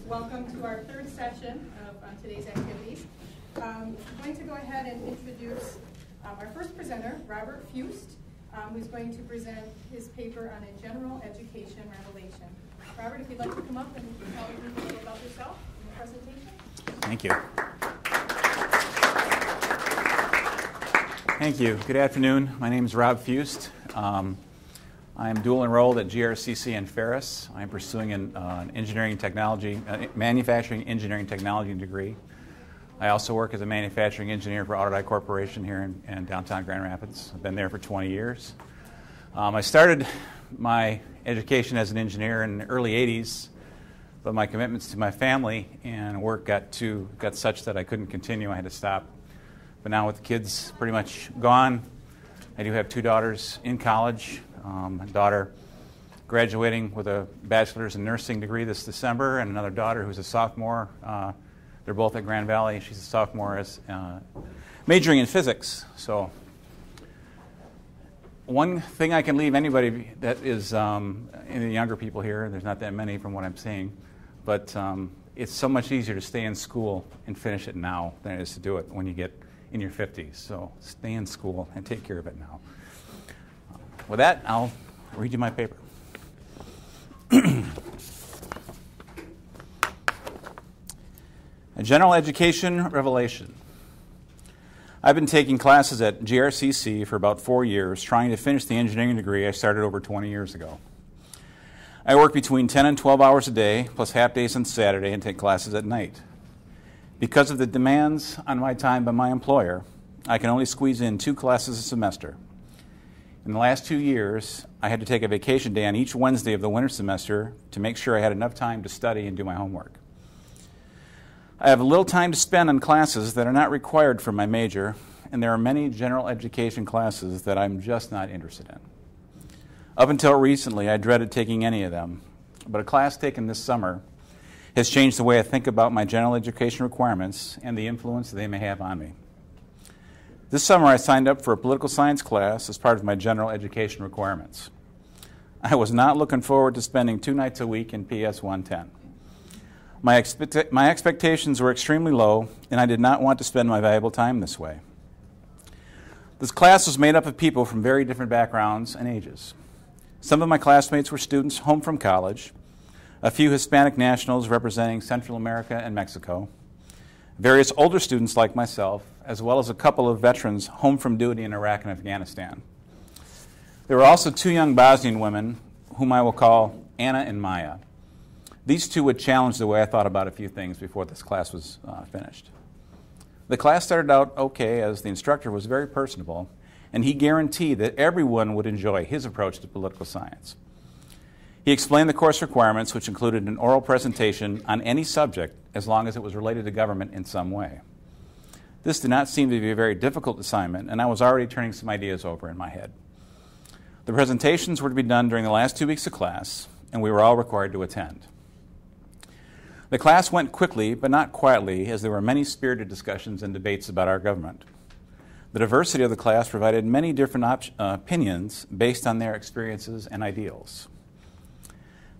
Welcome to our third session of today's activities. I'm going to go ahead and introduce our first presenter, Robert Fuhst, who's going to present his paper on a general education revelation. Robert, if you'd like to come up and tell us a little about yourself and your presentation. Thank you. Thank you. Good afternoon. My name is Rob Fuhst. I am dual enrolled at GRCC in Ferris. I'm pursuing an engineering technology, manufacturing engineering technology degree. I also work as a manufacturing engineer for Autodi Corporation here in downtown Grand Rapids. I've been there for 20 years. I started my education as an engineer in the early 80s, but my commitments to my family and work got such that I couldn't continue. I had to stop. But now with the kids pretty much gone, I do have two daughters in college. A daughter graduating with a bachelor's in nursing degree this December, and another daughter who's a sophomore. They're both at Grand Valley. She's a sophomore, majoring in physics. So one thing I can leave anybody that is any younger people here, there's not that many from what I'm seeing, but it's so much easier to stay in school and finish it now than it is to do it when you get in your 50s. So stay in school and take care of it now. With that, I'll read you my paper. A general education revelation. I've been taking classes at GRCC for about 4 years, trying to finish the engineering degree I started over 20 years ago. I work between 10 and 12 hours a day, plus half days on Saturday, and take classes at night. Because of the demands on my time by my employer, I can only squeeze in 2 classes a semester. In the last 2 years, I had to take a vacation day on each Wednesday of the winter semester to make sure I had enough time to study and do my homework. I have little time to spend on classes that are not required for my major, and there are many general education classes that I'm just not interested in. Up until recently, I dreaded taking any of them, but a class taken this summer has changed the way I think about my general education requirements and the influence they may have on me. This summer, I signed up for a political science class as part of my general education requirements. I was not looking forward to spending 2 nights a week in PS 110. My expectations were extremely low, and I did not want to spend my valuable time this way. This class was made up of people from very different backgrounds and ages. Some of my classmates were students home from college, a few Hispanic nationals representing Central America and Mexico, various older students like myself, as well as a couple of veterans home from duty in Iraq and Afghanistan. There were also 2 young Bosnian women, whom I will call Anna and Maya. These 2 would challenge the way I thought about a few things before this class was finished. The class started out okay, as the instructor was very personable, and he guaranteed that everyone would enjoy his approach to political science. He explained the course requirements, which included an oral presentation on any subject as long as it was related to government in some way. This did not seem to be a very difficult assignment, and I was already turning some ideas over in my head. The presentations were to be done during the last 2 weeks of class, and we were all required to attend. The class went quickly, but not quietly, as there were many spirited discussions and debates about our government. The diversity of the class provided many different opinions based on their experiences and ideals.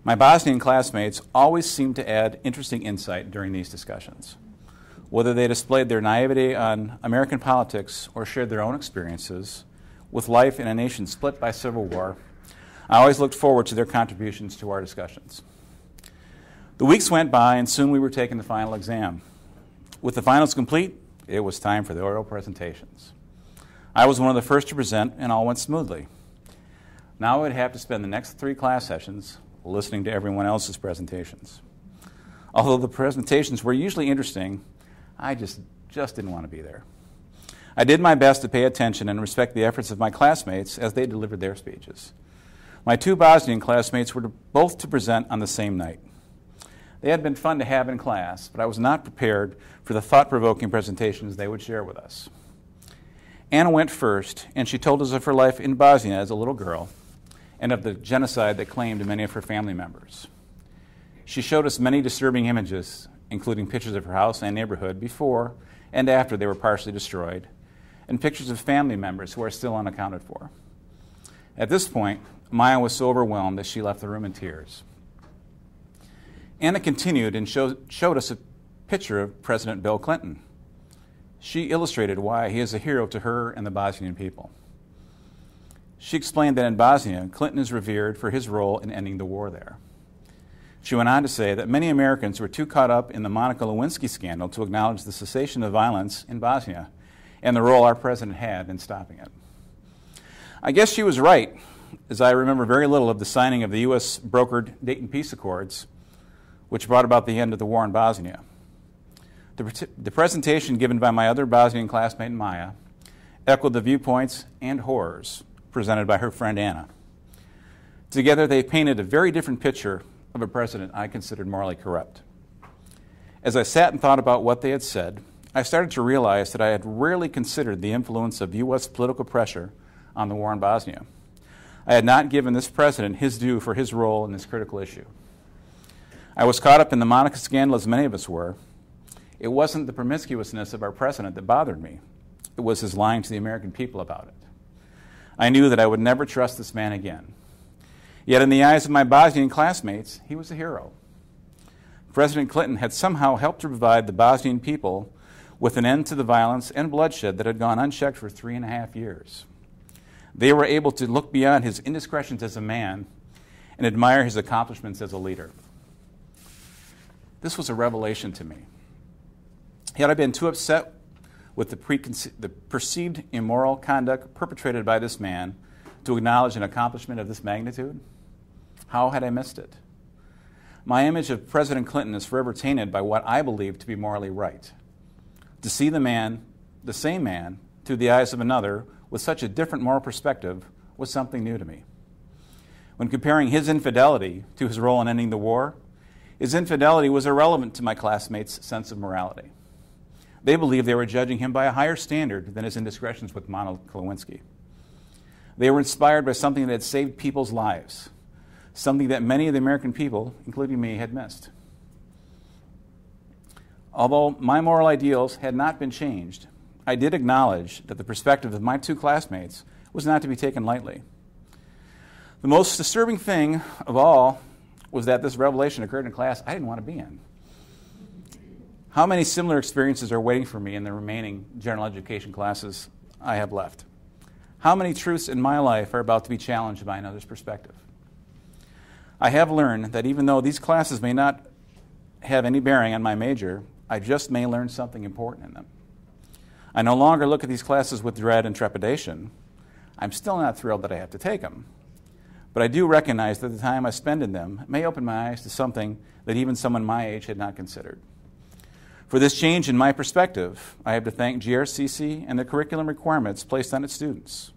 My Bosnian classmates always seemed to add interesting insight during these discussions. Whether they displayed their naivety on American politics or shared their own experiences with life in a nation split by civil war, I always looked forward to their contributions to our discussions. The weeks went by, and soon we were taking the final exam. With the finals complete, it was time for the oral presentations. I was one of the first to present, and all went smoothly. Now I would have to spend the next 3 class sessions listening to everyone else's presentations. Although the presentations were usually interesting, I just didn't want to be there. I did my best to pay attention and respect the efforts of my classmates as they delivered their speeches. My 2 Bosnian classmates were both to present on the same night. They had been fun to have in class, but I was not prepared for the thought-provoking presentations they would share with us. Anna went first, and she told us of her life in Bosnia as a little girl and of the genocide that claimed many of her family members. She showed us many disturbing images, including pictures of her house and neighborhood before and after they were partially destroyed, and pictures of family members who are still unaccounted for. At this point, Maya was so overwhelmed that she left the room in tears. Anna continued and showed us a picture of President Bill Clinton. She illustrated why he is a hero to her and the Bosnian people. She explained that in Bosnia, Clinton is revered for his role in ending the war there. She went on to say that many Americans were too caught up in the Monica Lewinsky scandal to acknowledge the cessation of violence in Bosnia and the role our president had in stopping it. I guess she was right, as I remember very little of the signing of the U.S. brokered Dayton Peace Accords, which brought about the end of the war in Bosnia. The presentation given by my other Bosnian classmate, Maya, echoed the viewpoints and horrors presented by her friend Anna. Together, they painted a very different picture of a president I considered morally corrupt. As I sat and thought about what they had said, I started to realize that I had rarely considered the influence of U.S. political pressure on the war in Bosnia. I had not given this president his due for his role in this critical issue. I was caught up in the Monica scandal, as many of us were. It wasn't the promiscuousness of our president that bothered me. It was his lying to the American people about it. I knew that I would never trust this man again. Yet in the eyes of my Bosnian classmates, he was a hero. President Clinton had somehow helped to provide the Bosnian people with an end to the violence and bloodshed that had gone unchecked for 3.5 years. They were able to look beyond his indiscretions as a man and admire his accomplishments as a leader. This was a revelation to me. Had I been too upset with the perceived immoral conduct perpetrated by this man to acknowledge an accomplishment of this magnitude? How had I missed it? My image of President Clinton is forever tainted by what I believe to be morally right. To see the same man, through the eyes of another, with such a different moral perspective was something new to me. When comparing his infidelity to his role in ending the war, his infidelity was irrelevant to my classmates' sense of morality. They believed they were judging him by a higher standard than his indiscretions with Monica Lewinsky. They were inspired by something that had saved people's lives, something that many of the American people, including me, had missed. Although my moral ideals had not been changed, I did acknowledge that the perspective of my two classmates was not to be taken lightly. The most disturbing thing of all was that this revelation occurred in a class I didn't want to be in. How many similar experiences are waiting for me in the remaining general education classes I have left? How many truths in my life are about to be challenged by another's perspective? I have learned that even though these classes may not have any bearing on my major, I just may learn something important in them. I no longer look at these classes with dread and trepidation. I'm still not thrilled that I have to take them. But I do recognize that the time I spend in them may open my eyes to something that even someone my age had not considered. For this change in my perspective, I have to thank GRCC and the curriculum requirements placed on its students.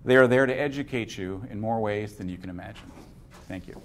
They are there to educate you in more ways than you can imagine. Thank you.